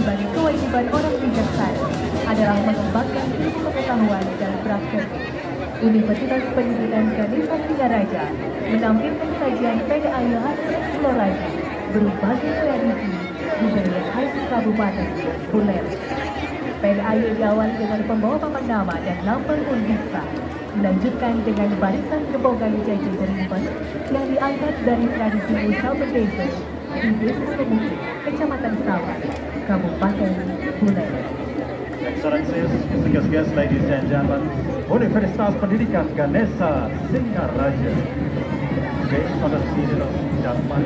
sebagai kewajiban orang bijaksana adalah mengembangkan ilmu pengetahuan dan praktek. Universitas Pendidikan Ganesha Singaraja menampilkan kajian PDAI khas eksplorasi berbagai tradisi budaya khas Kabupaten Buleleng. PDAI diawali dengan pembawa papan nama dan lambang Undista, dilanjutkan dengan barisan gebogan jaji beriman yang diangkat dari tradisi usaha berdesa di Desa Semukit, Kecamatan Sawah, Kabupaten Buleleng. Excellencies, distinguished guests, ladies and gentlemen, Universitas Pendidikan Ganesha Singaraja, based on the spirit of Dharma.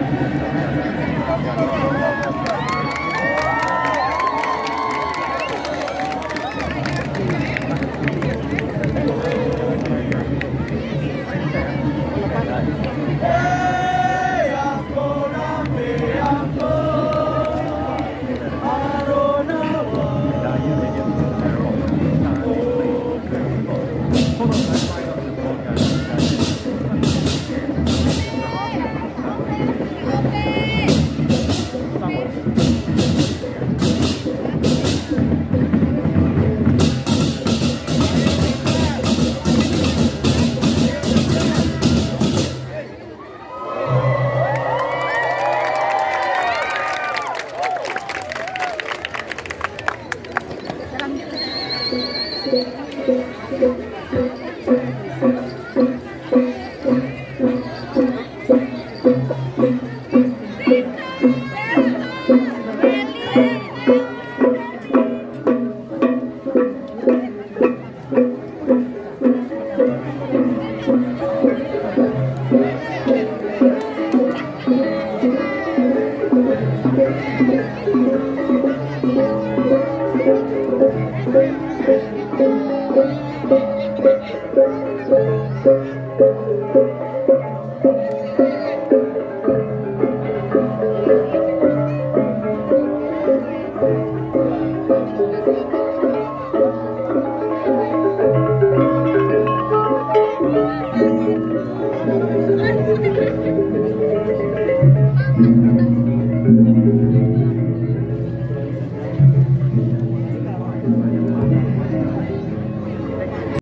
Thank you.